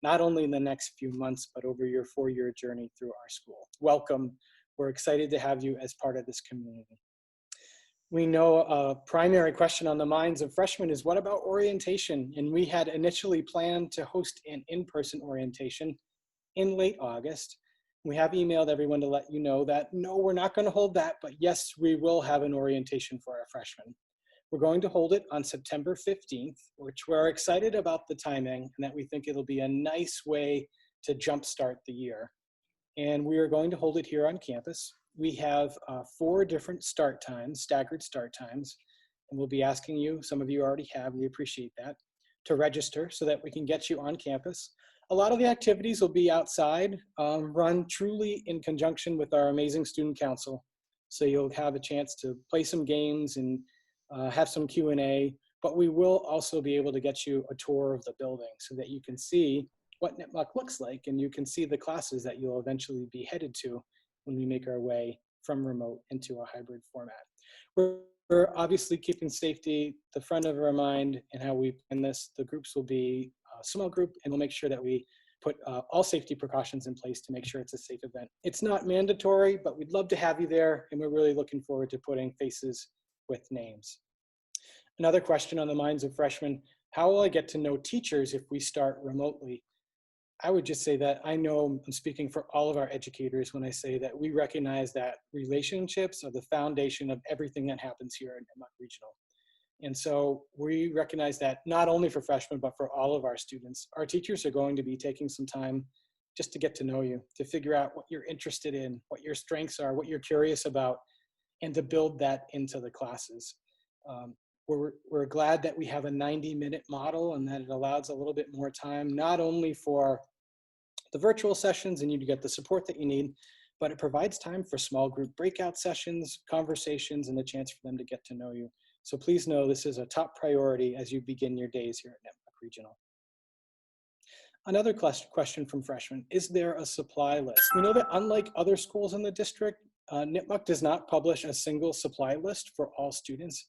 not only in the next few months, but over your 4-year journey through our school. Welcome. We're excited to have you as part of this community. We know a primary question on the minds of freshmen is what about orientation? And we had initially planned to host an in-person orientation in late August. We have emailed everyone to let you know that no, we're not going to hold that, but yes, we will have an orientation for our freshmen. We're going to hold it on September 15th, which we're excited about the timing and that we think it'll be a nice way to jumpstart the year. And we are going to hold it here on campus. We have 4 different start times, staggered start times, and we'll be asking you, some of you already have, we appreciate that, to register so that we can get you on campus. A lot of the activities will be outside, run truly in conjunction with our amazing student council. So you'll have a chance to play some games and have some Q&A, but we will also be able to get you a tour of the building so that you can see what Nipmuc looks like and you can see the classes that you'll eventually be headed to when we make our way from remote into a hybrid format. We're obviously keeping safety the front of our mind and how we plan this. The groups will be a small group, and we'll make sure that we put all safety precautions in place to make sure it's a safe event. It's not mandatory, but we'd love to have you there, and we're really looking forward to putting faces with names. Another question on the minds of freshmen, how will I get to know teachers if we start remotely? I would just say that I know I'm speaking for all of our educators when I say that we recognize that relationships are the foundation of everything that happens here at Nipmuc Regional. And so we recognize that not only for freshmen, but for all of our students, our teachers are going to be taking some time just to get to know you, to figure out what you're interested in, what your strengths are, what you're curious about, and to build that into the classes. We're glad that we have a 90-minute model and that it allows a little bit more time, not only for the virtual sessions and you to get the support that you need, but it provides time for small group breakout sessions, conversations, and a chance for them to get to know you. So please know this is a top priority as you begin your days here at Nipmuc Regional. Another question from freshmen, is there a supply list? We know that unlike other schools in the district, Nipmuc does not publish a single supply list for all students,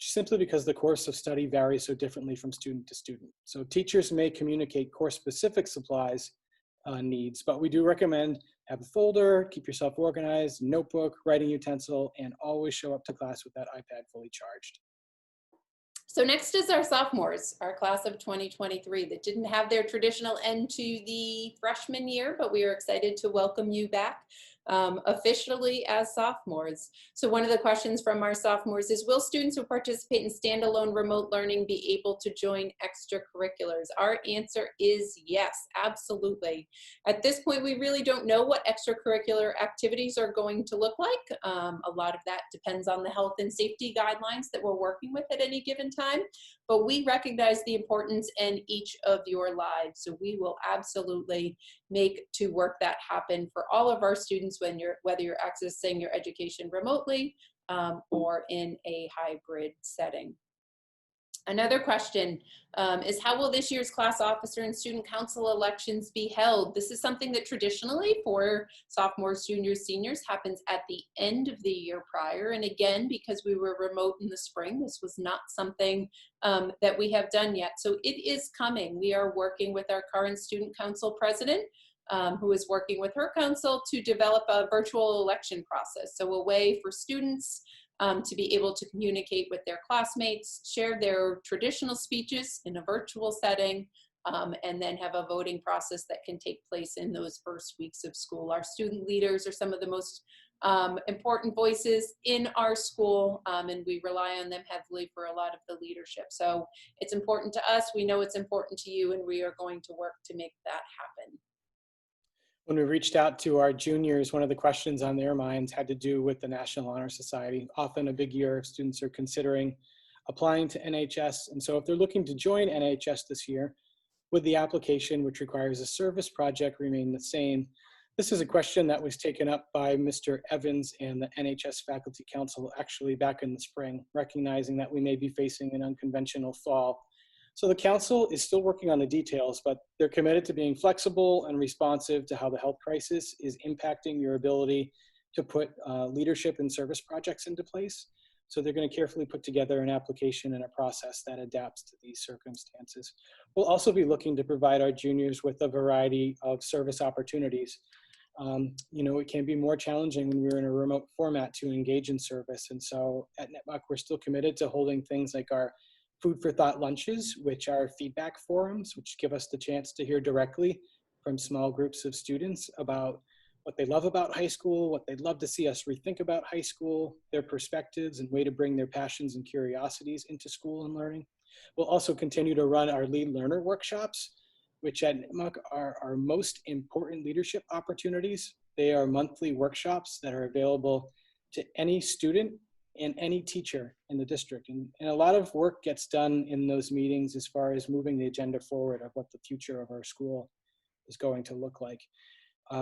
simply because the course of study varies so differently from student to student. So teachers may communicate course-specific supplies needs, but we do recommend have a folder, keep yourself organized, notebook, writing utensil, and always show up to class with that iPad fully charged. So next is our sophomores, our class of 2023 that didn't have their traditional end to the freshman year, but we are excited to welcome you back officially as sophomores. So one of the questions from our sophomores is, will students who participate in standalone remote learning be able to join extracurriculars? Our answer is yes, absolutely. At this point, we really don't know what extracurricular activities are going to look like. A lot of that depends on the health and safety guidelines that we're working with at any given time, but we recognize the importance in each of your lives. So we will absolutely make to work that happen for all of our students whether you're accessing your education remotely or in a hybrid setting. Another question is, how will this year's class officer and student council elections be held? This is something that traditionally for sophomores, juniors, seniors happens at the end of the year prior. And again, because we were remote in the spring, this was not something that we have done yet. So it is coming. We are working with our current student council president, who is working with her council to develop a virtual election process. So a way for students to be able to communicate with their classmates, share their traditional speeches in a virtual setting, and then have a voting process that can take place in those first weeks of school. Our student leaders are some of the most important voices in our school, and we rely on them heavily for a lot of the leadership. So it's important to us, we know it's important to you, and we are going to work to make that happen. When we reached out to our juniors, one of the questions on their minds had to do with the National Honor Society. Often a big year if students are considering applying to NHS. And so if they're looking to join NHS this year, Would the application, which requires a service project, remain the same? This is a question that was taken up by Mr. Evans and the NHS Faculty Council actually back in the spring, recognizing that we may be facing an unconventional fall. So the council is still working on the details, but they're committed to being flexible and responsive to how the health crisis is impacting your ability to put leadership and service projects into place. So they're going to carefully put together an application and a process that adapts to these circumstances. We'll also be looking to provide our juniors with a variety of service opportunities. You know, it can be more challenging when we're in a remote format to engage in service. And so at Nipmuc, we're still committed to holding things like our food for thought lunches, which are feedback forums, which give us the chance to hear directly from small groups of students about what they love about high school, what they'd love to see us rethink about high school, their perspectives and way to bring their passions and curiosities into school and learning. We'll also continue to run our lead learner workshops, which at Nipmuc are our most important leadership opportunities. They are monthly workshops that are available to any student and any teacher in the district. And a lot of work gets done in those meetings as far as moving the agenda forward of what the future of our school is going to look like.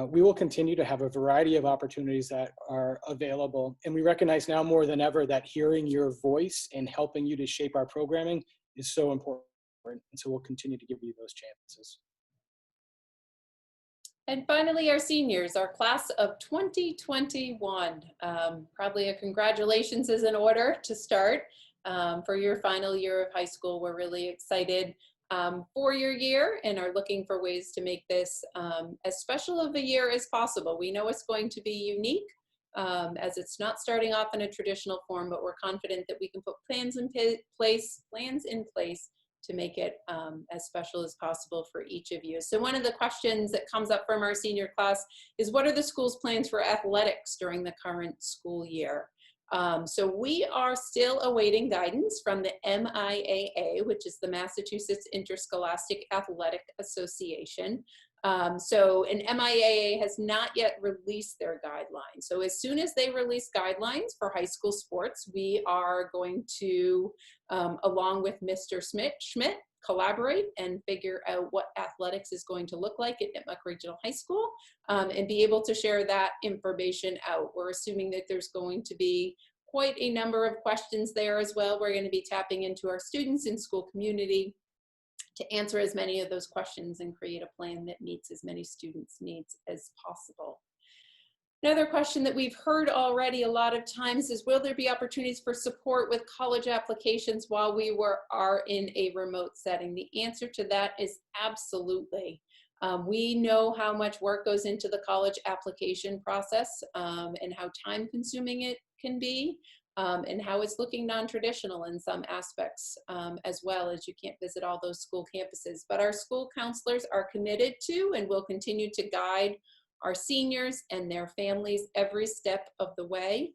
We will continue to have a variety of opportunities that are available. And we recognize now more than ever that hearing your voice and helping you to shape our programming is so important. And so we'll continue to give you those chances. And finally, our seniors, our class of 2021. Probably a congratulations is in order to start for your final year of high school. We're really excited for your year and are looking for ways to make this as special of a year as possible. We know it's going to be unique as it's not starting off in a traditional form, but we're confident that we can put plans in place to make it as special as possible for each of you. So one of the questions that comes up from our senior class is, what are the school's plans for athletics during the current school year? So we are still awaiting guidance from the MIAA, which is the Massachusetts Interscholastic Athletic Association. So an MIAA has not yet released their guidelines. So as soon as they release guidelines for high school sports, we are going to, along with Mr. Schmidt, collaborate and figure out what athletics is going to look like at Nipmuc Regional High School and be able to share that information out. We're assuming that there's going to be quite a number of questions there as well. We're going to be tapping into our students and school community to answer as many of those questions and create a plan that meets as many students' needs as possible. Another question that we've heard already a lot of times is, will there be opportunities for support with college applications while we are in a remote setting? The answer to that is absolutely. We know how much work goes into the college application process and how time consuming it can be. And how it's looking non-traditional in some aspects as well, as you can't visit all those school campuses. But our school counselors are committed to and will continue to guide our seniors and their families every step of the way.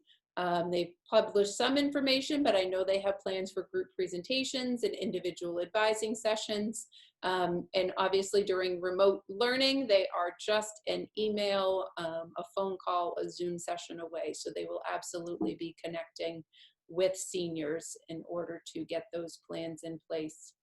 They've published some information, but I know they have plans for group presentations and individual advising sessions. And obviously during remote learning, they are just an email, a phone call, a Zoom session away. So they will absolutely be connecting with seniors in order to get those plans in place.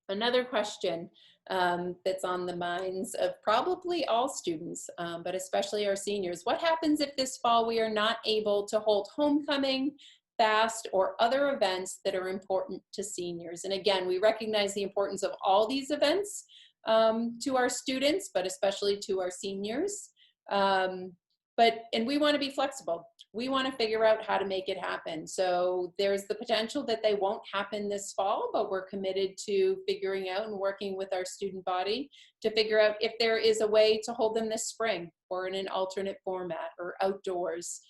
Another question that's on the minds of probably all students, but especially our seniors: what happens if this fall we are not able to hold homecoming, FAST, or other events that are important to seniors? And again, we recognize the importance of all these events to our students, but especially to our seniors. And we want to be flexible. We want to figure out how to make it happen. So there's the potential that they won't happen this fall, but we're committed to figuring out and working with our student body to figure out if there is a way to hold them this spring or in an alternate format or outdoors.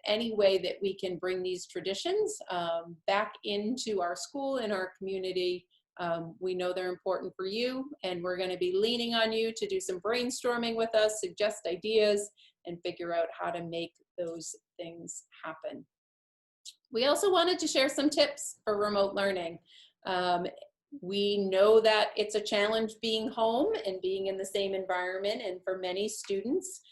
Any way that we can bring these traditions back into our school and our community. We know they're important for you, and we're going to be leaning on you to do some brainstorming with us, suggest ideas, and figure out how to make those things happen. We also wanted to share some tips for remote learning. We know that it's a challenge being home and being in the same environment, and for many students,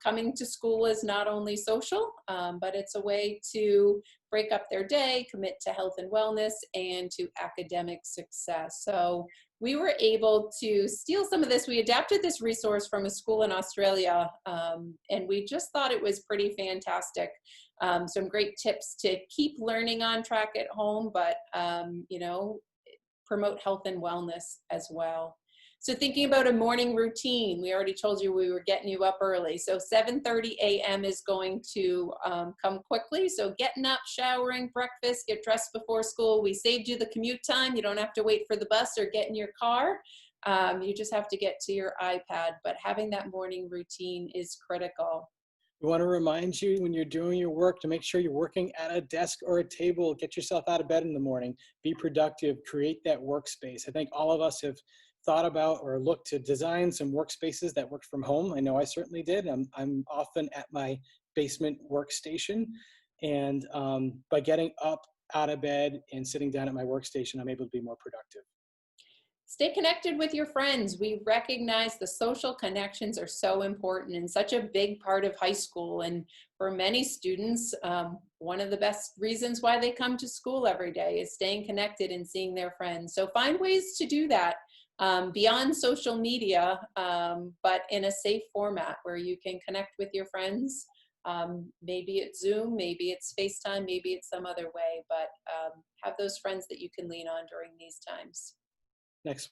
coming to school is not only social, but it's a way to break up their day, commit to health and wellness, and to academic success. So we were able to steal some of this. We adapted this resource from a school in Australia, and we just thought it was pretty fantastic. Some great tips to keep learning on track at home, but promote health and wellness as well. So thinking about a morning routine, we already told you we were getting you up early. So 7:30 a.m. is going to come quickly. So getting up, showering, breakfast, get dressed before school. We saved you the commute time. You don't have to wait for the bus or get in your car. You just have to get to your iPad. But having that morning routine is critical. We want to remind you when you're doing your work to make sure you're working at a desk or a table. Get yourself out of bed in the morning. Be productive. Create that workspace. I think all of us have thought about or looked to design some workspaces that work from home. I know I certainly did. I'm often at my basement workstation, and by getting up out of bed and sitting down at my workstation, I'm able to be more productive. Stay connected with your friends. We recognize the social connections are so important and such a big part of high school. And for many students, one of the best reasons why they come to school every day is staying connected and seeing their friends. So find ways to do that beyond social media, but in a safe format where you can connect with your friends. Maybe it's Zoom, maybe it's FaceTime, maybe it's some other way, but have those friends that you can lean on during these times. Next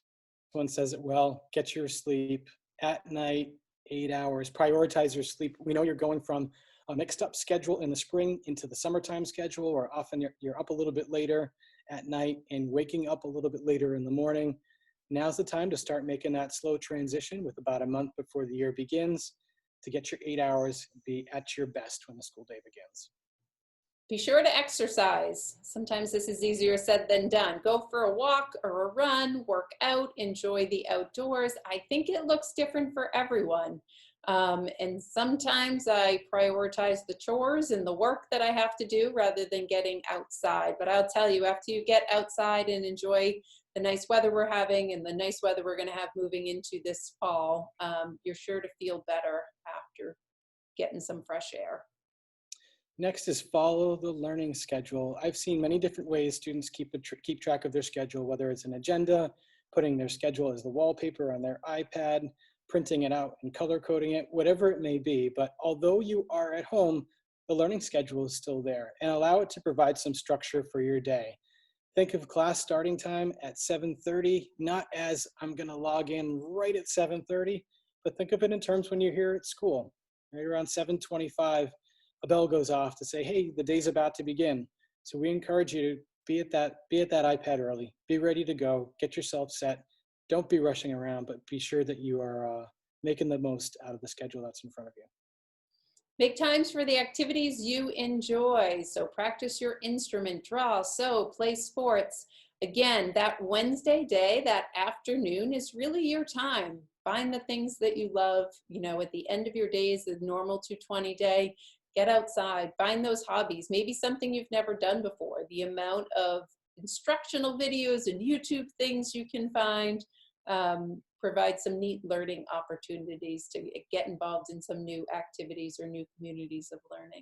one says it well. Get your sleep at night, 8 hours. Prioritize your sleep. We know you're going from a mixed up schedule in the spring into the summertime schedule, where often you're up a little bit later at night and waking up a little bit later in the morning. Now's the time to start making that slow transition with about a month before the year begins to get your 8 hours, be at your best when the school day begins. Be sure to exercise. Sometimes this is easier said than done. Go for a walk or a run, work out, enjoy the outdoors. I think it looks different for everyone. And sometimes I prioritize the chores and the work that I have to do rather than getting outside. But I'll tell you, after you get outside and enjoy the nice weather we're having and the nice weather we're going to have moving into this fall, you're sure to feel better after getting some fresh air. Next is follow the learning schedule. I've seen many different ways students keep track of their schedule, whether it's an agenda, putting their schedule as the wallpaper on their iPad, printing it out and color coding it, whatever it may be. But although you are at home, the learning schedule is still there, and allow it to provide some structure for your day. Think of class starting time at 7:30, not as I'm going to log in right at 7:30, but think of it in terms when you're here at school, right around 7:25. A bell goes off to say, hey, the day's about to begin. So we encourage you to be at that iPad early, be ready to go, get yourself set. Don't be rushing around, but be sure that you are making the most out of the schedule that's in front of you. Make times for the activities you enjoy. So practice your instrument, draw, sew, play sports. Again, that Wednesday day, that afternoon is really your time. Find the things that you love. At the end of your day is the normal 220 day. Get outside, find those hobbies, maybe something you've never done before. The amount of instructional videos and YouTube things you can find provide some neat learning opportunities to get involved in some new activities or new communities of learning.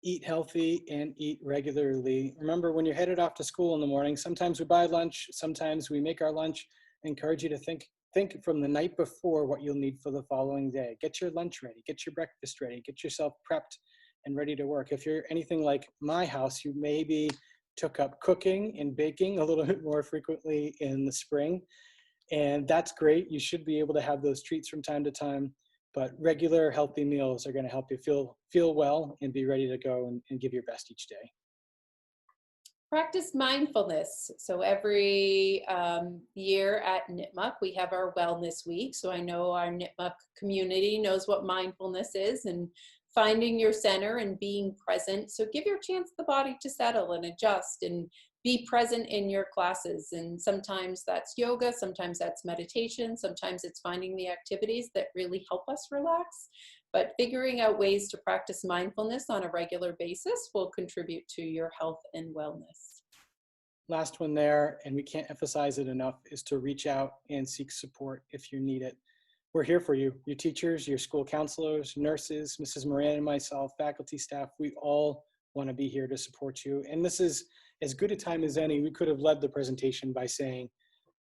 Eat healthy and eat regularly. Remember, when you're headed off to school in the morning, sometimes we buy lunch, sometimes we make our lunch. I encourage you to think from the night before what you'll need for the following day. Get your lunch ready, get your breakfast ready, get yourself prepped and ready to work. If you're anything like my house, you maybe took up cooking and baking a little bit more frequently in the spring, and that's great. You should be able to have those treats from time to time, but regular healthy meals are going to help you feel well and be ready to go and give your best each day. Practice mindfulness. So every year at Nipmuc, we have our Wellness Week. So I know our Nipmuc community knows what mindfulness is and finding your center and being present. So give your chance the body to settle and adjust and be present in your classes. And sometimes that's yoga, sometimes that's meditation, sometimes it's finding the activities that really help us relax. But figuring out ways to practice mindfulness on a regular basis will contribute to your health and wellness. Last one there, and we can't emphasize it enough, is to reach out and seek support if you need it. We're here for you, your teachers, your school counselors, nurses, Mrs. Moran and myself, faculty, staff. We all want to be here to support you. And this is as good a time as any. We could have led the presentation by saying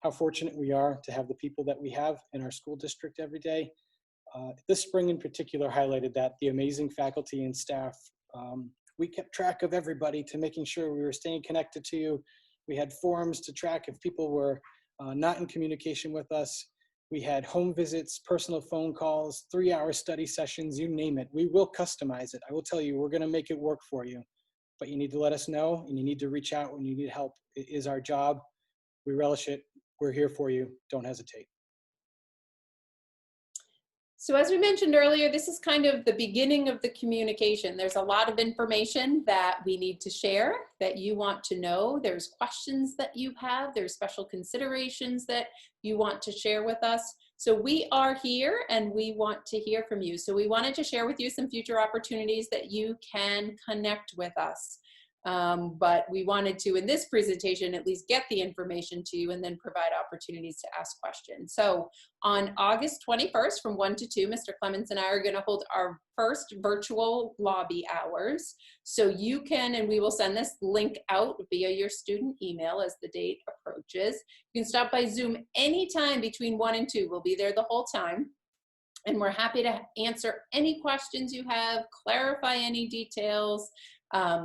how fortunate we are to have the people that we have in our school district every day. This spring in particular highlighted that, the amazing faculty and staff. We kept track of everybody to making sure we were staying connected to you. We had forums to track if people were not in communication with us. We had home visits, personal phone calls, 3-hour study sessions, you name it. We will customize it. I will tell you, we're gonna make it work for you. But you need to let us know, and you need to reach out when you need help. It is our job. We relish it. We're here for you. Don't hesitate. So as we mentioned earlier, this is kind of the beginning of the communication. There's a lot of information that we need to share that you want to know. There's questions that you have. There's special considerations that you want to share with us. So we are here and we want to hear from you. So we wanted to share with you some future opportunities that you can connect with us. But we wanted to, in this presentation, at least get the information to you and then provide opportunities to ask questions. So on August 21st from 1 to 2, Mr. Clements and I are going to hold our first virtual lobby hours. So you can, and we will send this link out via your student email as the date approaches. You can stop by Zoom anytime between 1 and 2. We'll be there the whole time. And we're happy to answer any questions you have, clarify any details,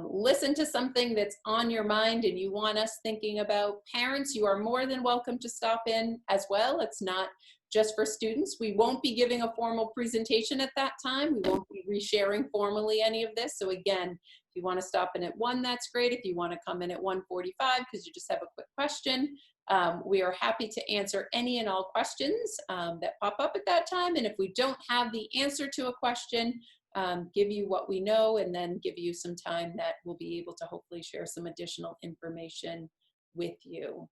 listen to something that's on your mind and you want us thinking about. Parents, you are more than welcome to stop in as well. It's not just for students. We won't be giving a formal presentation at that time. We won't be resharing formally any of this. So again, if you want to stop in at 1, that's great. If you want to come in at 1:45 because you just have a quick question, we are happy to answer any and all questions that pop up at that time. And if we don't have the answer to a question, give you what we know and then give you some time that we'll be able to hopefully share some additional information with you.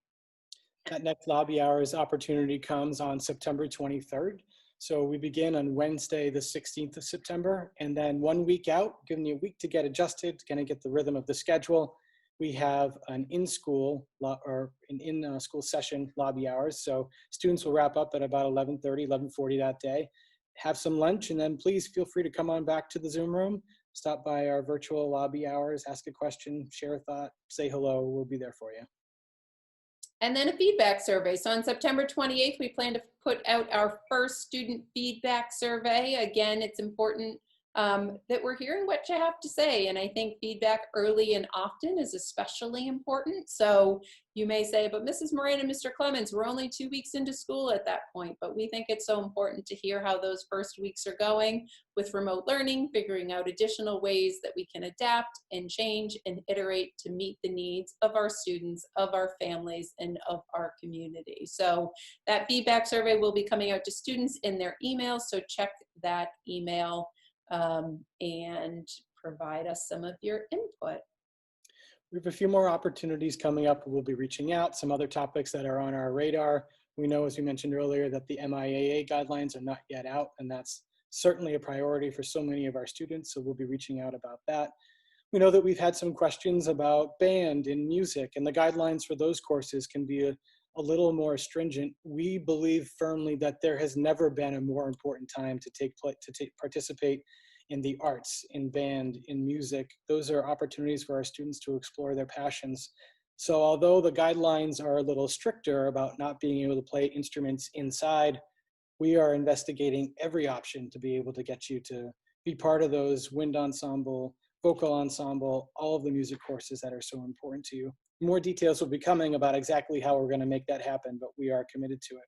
That next lobby hours opportunity comes on September 23rd. So we begin on Wednesday, the 16th of September, and then 1 week out, giving you a week to get adjusted, to kind of get the rhythm of the schedule. We have an in-school or an in-school session lobby hours. So students will wrap up at about 11:30, 11:40 that day. Have some lunch, and then please feel free to come on back to the Zoom room, stop by our virtual lobby hours, ask a question, share a thought, say hello. We'll be there for you. And then a feedback survey. So on September 28th, we plan to put out our first student feedback survey. Again, it's important that we're hearing what you have to say. And I think feedback early and often is especially important. So you may say, but Mrs. Moran and Mr. Clements, we're only 2 weeks into school at that point. But we think it's so important to hear how those first weeks are going with remote learning, figuring out additional ways that we can adapt and change and iterate to meet the needs of our students, of our families, and of our community. So that feedback survey will be coming out to students in their emails. So check that email and provide us some of your input. We have a few more opportunities coming up. We'll be reaching out, some other topics that are on our radar. We know, as we mentioned earlier, that the MIAA guidelines are not yet out, and that's certainly a priority for so many of our students, so we'll be reaching out about that. We know that we've had some questions about band and music, and the guidelines for those courses can be a little more stringent. We believe firmly that there has never been a more important time to participate in the arts, in band, in music. Those are opportunities for our students to explore their passions. So although the guidelines are a little stricter about not being able to play instruments inside, we are investigating every option to be able to get you to be part of those wind ensemble, vocal ensemble, all of the music courses that are so important to you. More details will be coming about exactly how we're going to make that happen, but we are committed to it.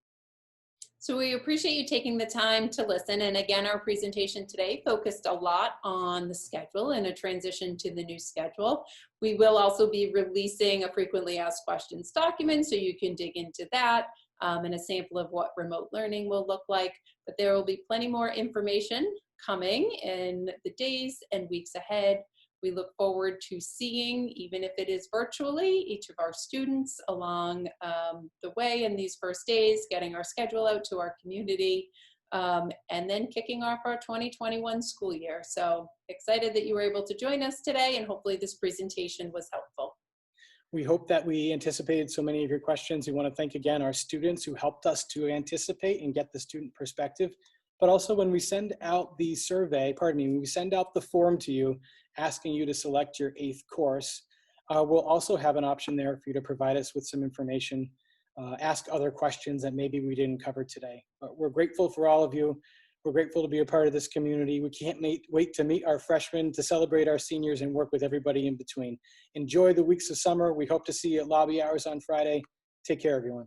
So we appreciate you taking the time to listen. And again, our presentation today focused a lot on the schedule and a transition to the new schedule. We will also be releasing a frequently asked questions document, so you can dig into that and a sample of what remote learning will look like. But there will be plenty more information coming in the days and weeks ahead. We look forward to seeing, even if it is virtually, each of our students along the way in these first days, getting our schedule out to our community, and then kicking off our 2021 school year. So excited that you were able to join us today, and hopefully this presentation was helpful. We hope that we anticipated so many of your questions. We want to thank again our students who helped us to anticipate and get the student perspective. but also when we send out the survey, pardon me, when we send out the form to you asking you to select your 8th course, we'll also have an option there for you to provide us with some information, ask other questions that maybe we didn't cover today. But we're grateful for all of you. We're grateful to be a part of this community. We can't wait to meet our freshmen, to celebrate our seniors, and work with everybody in between. Enjoy the weeks of summer. We hope to see you at lobby hours on Friday. Take care, everyone.